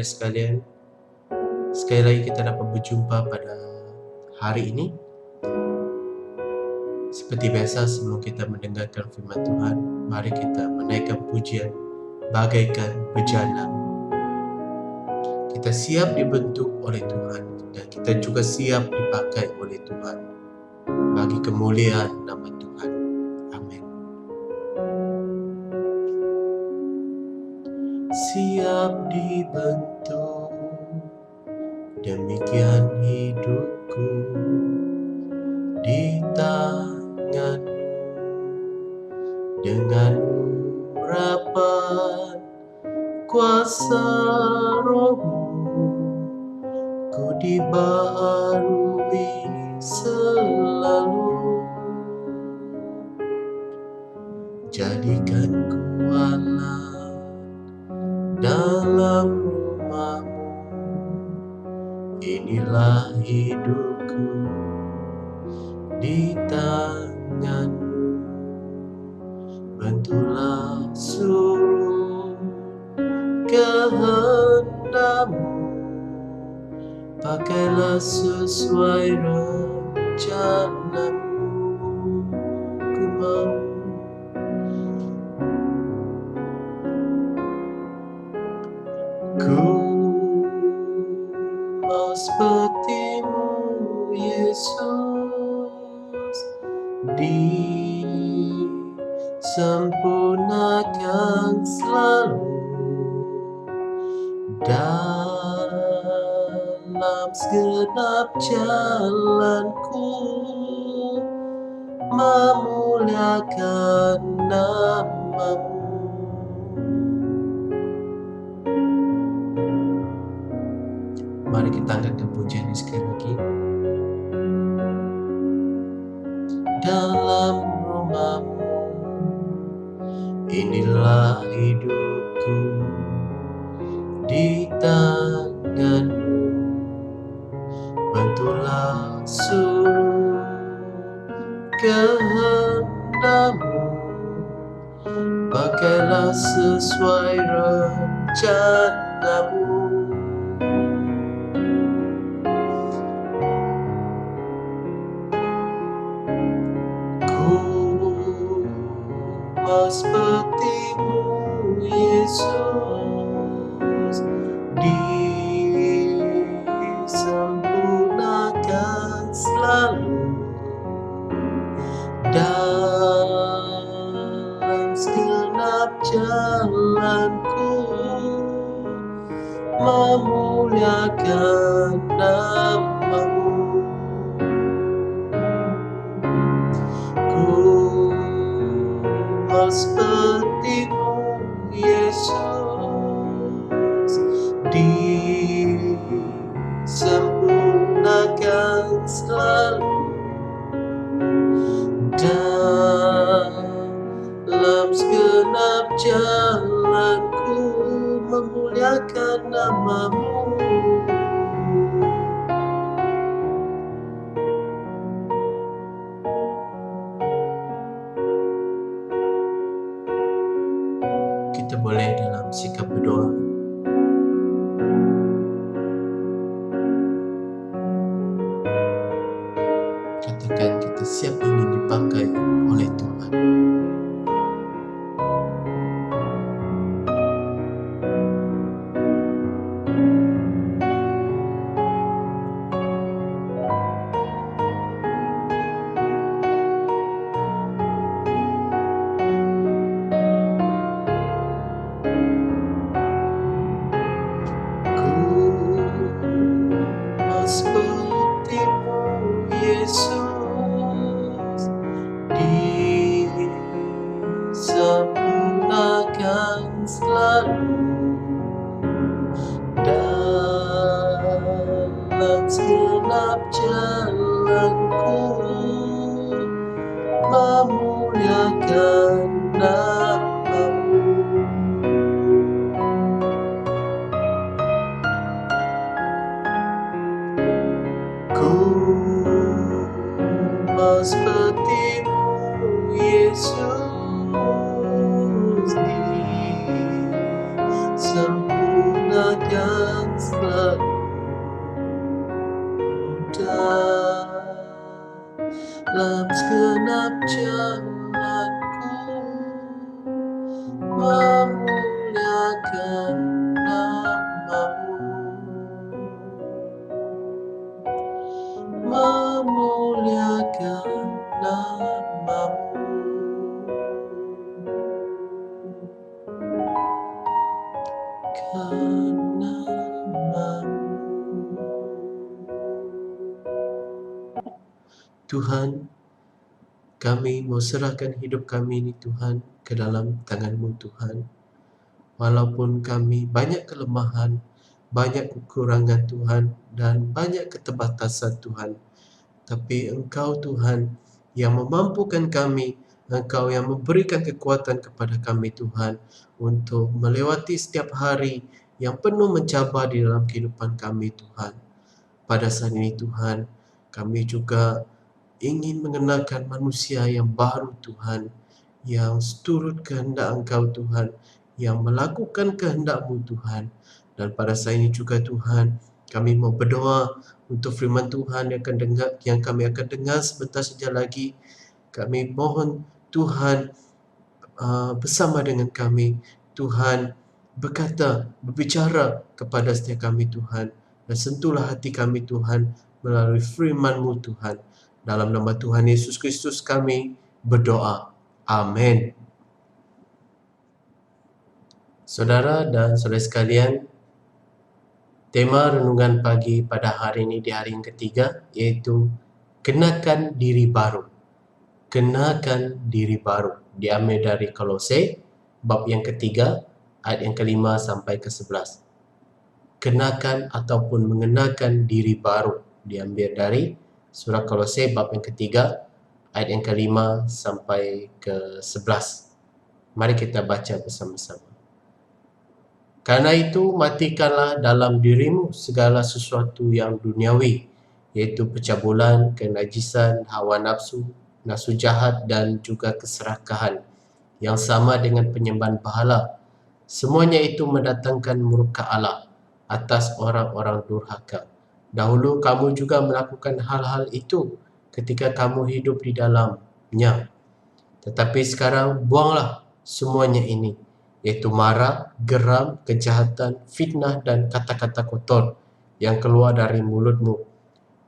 sekalian, sekali lagi kita dapat berjumpa pada hari ini. Seperti biasa, sebelum kita mendengarkan firman Tuhan, mari kita menaikkan pujian bagaikan bejana. Kita siap dibentuk oleh Tuhan dan kita juga siap dipakai oleh Tuhan bagi kemuliaan nama Tuhan. Amin. Siap dibentuk, demikian hidupku di tangan-Mu, dengan urapan kuasa Roh-Mu, ku dibaharui selalu. Jadikan ku alat dalam rumah-Mu, inilah hidupku di tangan-Mu. Bantulah seluruh kehendak-Mu, pakailah sesuai rencana-Mu. Ku mau seperti-Mu, Yesus, disempurnakan selalu dalam segenap jalanku, memuliakan nama-Mu. Mari kita angkatkan pujian ini sekali lagi. Dalam rumah-Mu, inilah hidupku di tangan-Mu. Bantulah seluruh kehendak-Mu, pakailah sesuai rencana-Mu. Seperti-Mu, Yesus, disempurnakan selalu dalam segenap jalanku, memuliakan nama-Mu. Seperti-Mu, Yesus, disempurnakan selalu dalam segenap jalanku, memuliakan nama-Mu. Kita boleh dalam sikap berdoa. Katakan kita siap ingin dipakai oleh Tuhan. Seperti-Mu, Yesus, disempurnakan selalu dalam segenap jalanku, memuliakan nama-Mu. Seperti-Mu, Yesus, disempurnakan dalam segenap jalanku, memuliakan nama-Mu, memuliakan nama-Mu. Tuhan, kami mau serahkan hidup kami ini Tuhan ke dalam tangan-Mu Tuhan. Walaupun kami banyak kelemahan, banyak kekurangan Tuhan, dan banyak keterbatasan Tuhan, tapi Engkau Tuhan yang memampukan kami, Engkau yang memberikan kekuatan kepada kami Tuhan untuk melewati setiap hari yang penuh mencabar di dalam kehidupan kami Tuhan. Pada saat ini Tuhan, kami juga ingin mengenalkan manusia yang baru Tuhan, yang seturut kehendak Engkau Tuhan, yang melakukan kehendak-Mu Tuhan. Dan pada saat ini juga Tuhan, kami mau berdoa untuk firman Tuhan yang kami akan dengar sebentar saja lagi. Kami mohon Tuhan bersama dengan kami. Tuhan berbicara kepada setiap kami Tuhan, dan sentuhlah hati kami Tuhan melalui firman-Mu Tuhan. Dalam nama Tuhan Yesus Kristus kami berdoa. Amin. Saudara dan saudara sekalian, tema renungan pagi pada hari ini di hari yang ketiga yaitu kenakan diri baru. Kenakan diri baru. Diambil dari Kolose bab yang ketiga ayat yang kelima sampai ke-11. Kenakan ataupun mengenakan diri baru. Diambil dari surah Kolose bab yang ketiga ayat yang kelima sampai ke-11. Mari kita baca bersama-sama. Karena itu matikanlah dalam dirimu segala sesuatu yang duniawi, yaitu pencabulan, kenajisan, hawa nafsu, nafsu jahat dan juga keserakahan, yang sama dengan penyembahan berhala. Semuanya itu mendatangkan murka Allah atas orang-orang durhaka. Dahulu kamu juga melakukan hal-hal itu ketika kamu hidup di dalamnya. Tetapi sekarang buanglah semuanya ini, yaitu marah, geram, kejahatan, fitnah dan kata-kata kotor yang keluar dari mulutmu.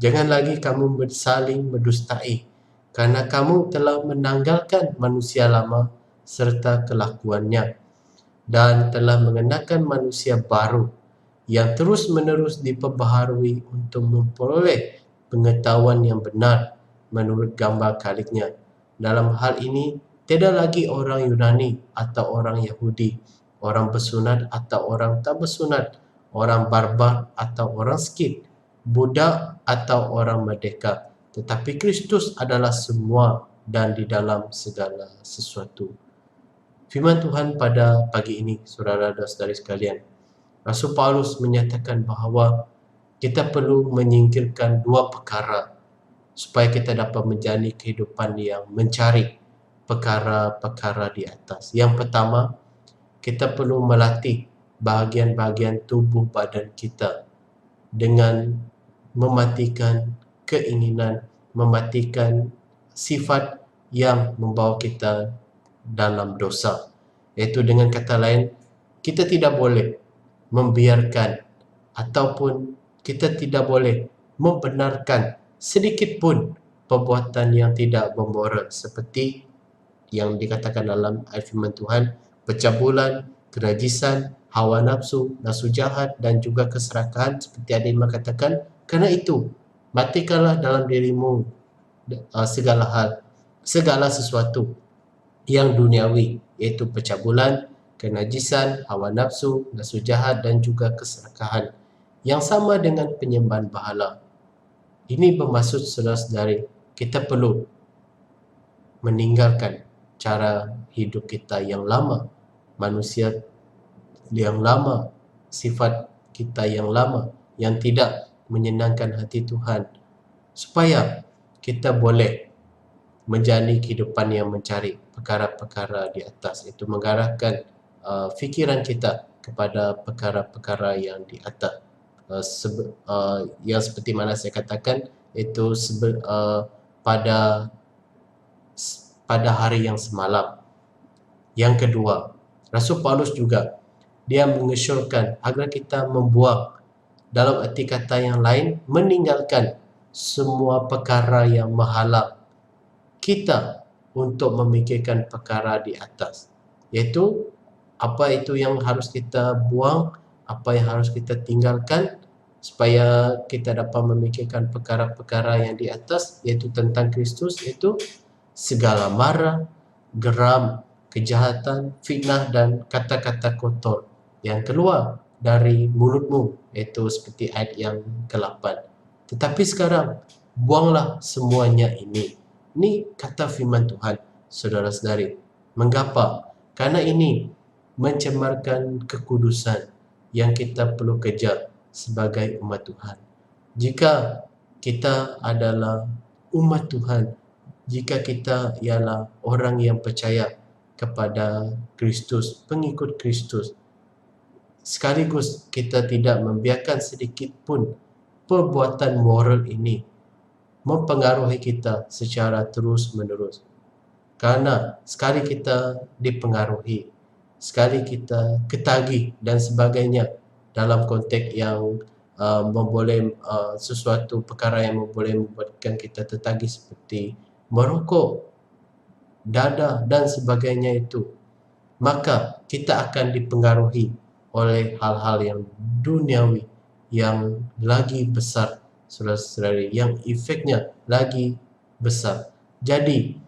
Jangan lagi kamu saling mendustai, karena kamu telah menanggalkan manusia lama serta kelakuannya, dan telah mengenakan manusia baru yang terus-menerus diperbaharui untuk memperoleh pengetahuan yang benar menurut gambar Khaliknya. Dalam hal ini, tidak lagi orang Yunani atau orang Yahudi, orang bersunat atau orang tak bersunat, orang barbar atau orang Skit, budak atau orang merdeka, tetapi Kristus adalah semua dan di dalam segala sesuatu. Firman Tuhan pada pagi ini, saudara dan saudari sekalian, Rasul Paulus menyatakan bahawa kita perlu menyingkirkan dua perkara supaya kita dapat menjalani kehidupan yang mencari perkara-perkara di atas. Yang pertama, kita perlu melatih bahagian-bahagian tubuh badan kita dengan mematikan keinginan, mematikan sifat yang membawa kita dalam dosa. Iaitu dengan kata lain, kita tidak boleh membiarkan ataupun kita tidak boleh membenarkan sedikit pun perbuatan yang tidak bermoral seperti yang dikatakan dalam ayat firman Tuhan, pencabulan, kenajisan, hawa nafsu, nafsu jahat dan juga keserakahan seperti ada yang mengatakan. Kerana itu, matikanlah dalam dirimu segala sesuatu yang duniawi, iaitu pencabulan, kenajisan, hawa nafsu, nafsu jahat dan juga keserakahan, yang sama dengan penyembahan berhala. Ini bermaksud saudara-saudari, kita perlu meninggalkan cara hidup kita yang lama, manusia yang lama, sifat kita yang lama yang tidak menyenangkan hati Tuhan, supaya kita boleh menjalani kehidupan yang mencari perkara-perkara di atas, itu mengarahkan fikiran kita kepada perkara-perkara yang di atas, yang seperti mana saya katakan, itu pada hari yang semalam. Yang kedua, Rasul Paulus juga dia mengesyorkan agar kita membuang, dalam arti kata yang lain, meninggalkan semua perkara yang menghalang kita untuk memikirkan perkara di atas, iaitu apa itu yang harus kita buang, apa yang harus kita tinggalkan supaya kita dapat memikirkan perkara-perkara yang di atas, iaitu tentang Kristus, iaitu segala marah, geram, kejahatan, fitnah dan kata-kata kotor yang keluar dari mulutmu, iaitu seperti ayat yang ke-8. Tetapi sekarang buanglah semuanya ini. Ini kata firman Tuhan, saudara-saudari. Mengapa? Karena ini mencemarkan kekudusan yang kita perlu kejar sebagai umat Tuhan. Jika kita adalah umat Tuhan, jika kita ialah orang yang percaya kepada Kristus, pengikut Kristus, sekaligus kita tidak membiarkan sedikit pun perbuatan moral ini mempengaruhi kita secara terus-menerus. Karena sekali kita dipengaruhi, sekali kita ketagih dan sebagainya dalam konteks yang sesuatu perkara yang boleh membuatkan kita tertagih seperti merokok, dadah dan sebagainya itu, maka kita akan dipengaruhi oleh hal-hal yang duniawi yang lagi besar, saudara-saudari, yang efeknya lagi besar. Jadi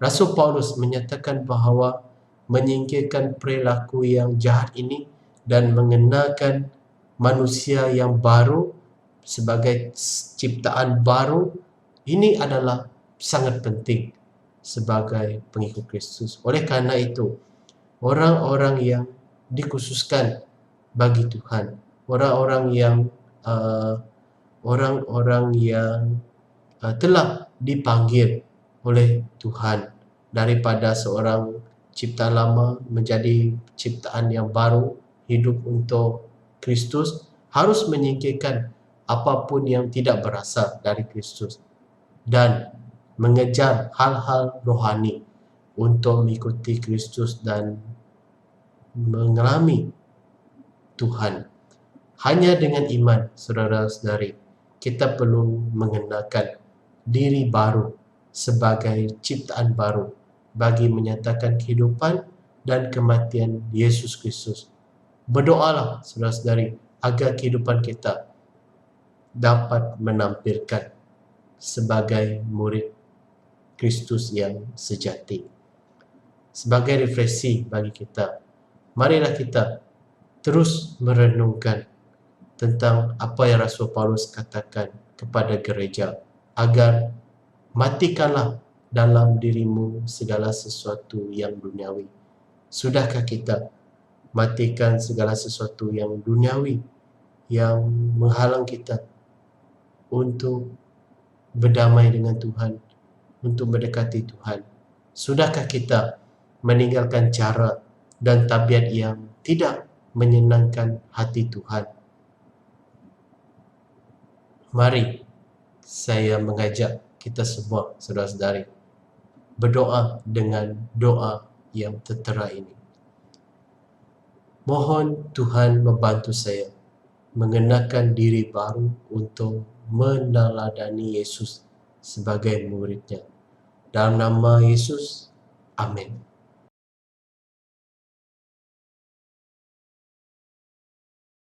Rasul Paulus menyatakan bahawa menyingkirkan perilaku yang jahat ini dan mengenakan manusia yang baru sebagai ciptaan baru, ini adalah sangat penting sebagai pengikut Kristus. Oleh karena itu, orang-orang yang dikhususkan bagi Tuhan, orang-orang yang telah dipanggil oleh Tuhan daripada seorang ciptaan lama menjadi ciptaan yang baru, hidup untuk Kristus, harus menyingkirkan apapun yang tidak berasal dari Kristus dan mengejar hal-hal rohani untuk mengikuti Kristus dan mengalami Tuhan. Hanya dengan iman, saudara-saudari, kita perlu mengenakan diri baru sebagai ciptaan baru bagi menyatakan kehidupan dan kematian Yesus Kristus. Berdoalah, saudara-saudari, agar kehidupan kita dapat menampilkan sebagai murid Kristus yang sejati. Sebagai refleksi bagi kita, marilah kita terus merenungkan tentang apa yang Rasul Paulus katakan kepada gereja, agar matikanlah dalam dirimu segala sesuatu yang duniawi. Sudahkah kita matikan segala sesuatu yang duniawi yang menghalang kita untuk berdamai dengan Tuhan, untuk mendekati Tuhan? Sudahkah kita meninggalkan cara dan tabiat yang tidak menyenangkan hati Tuhan? Mari saya mengajak kita semua, saudara-saudari, berdoa dengan doa yang tertera ini. Mohon Tuhan membantu saya mengenakan diri baru untuk meneladani Yesus sebagai muridnya. Dalam nama Yesus, amin.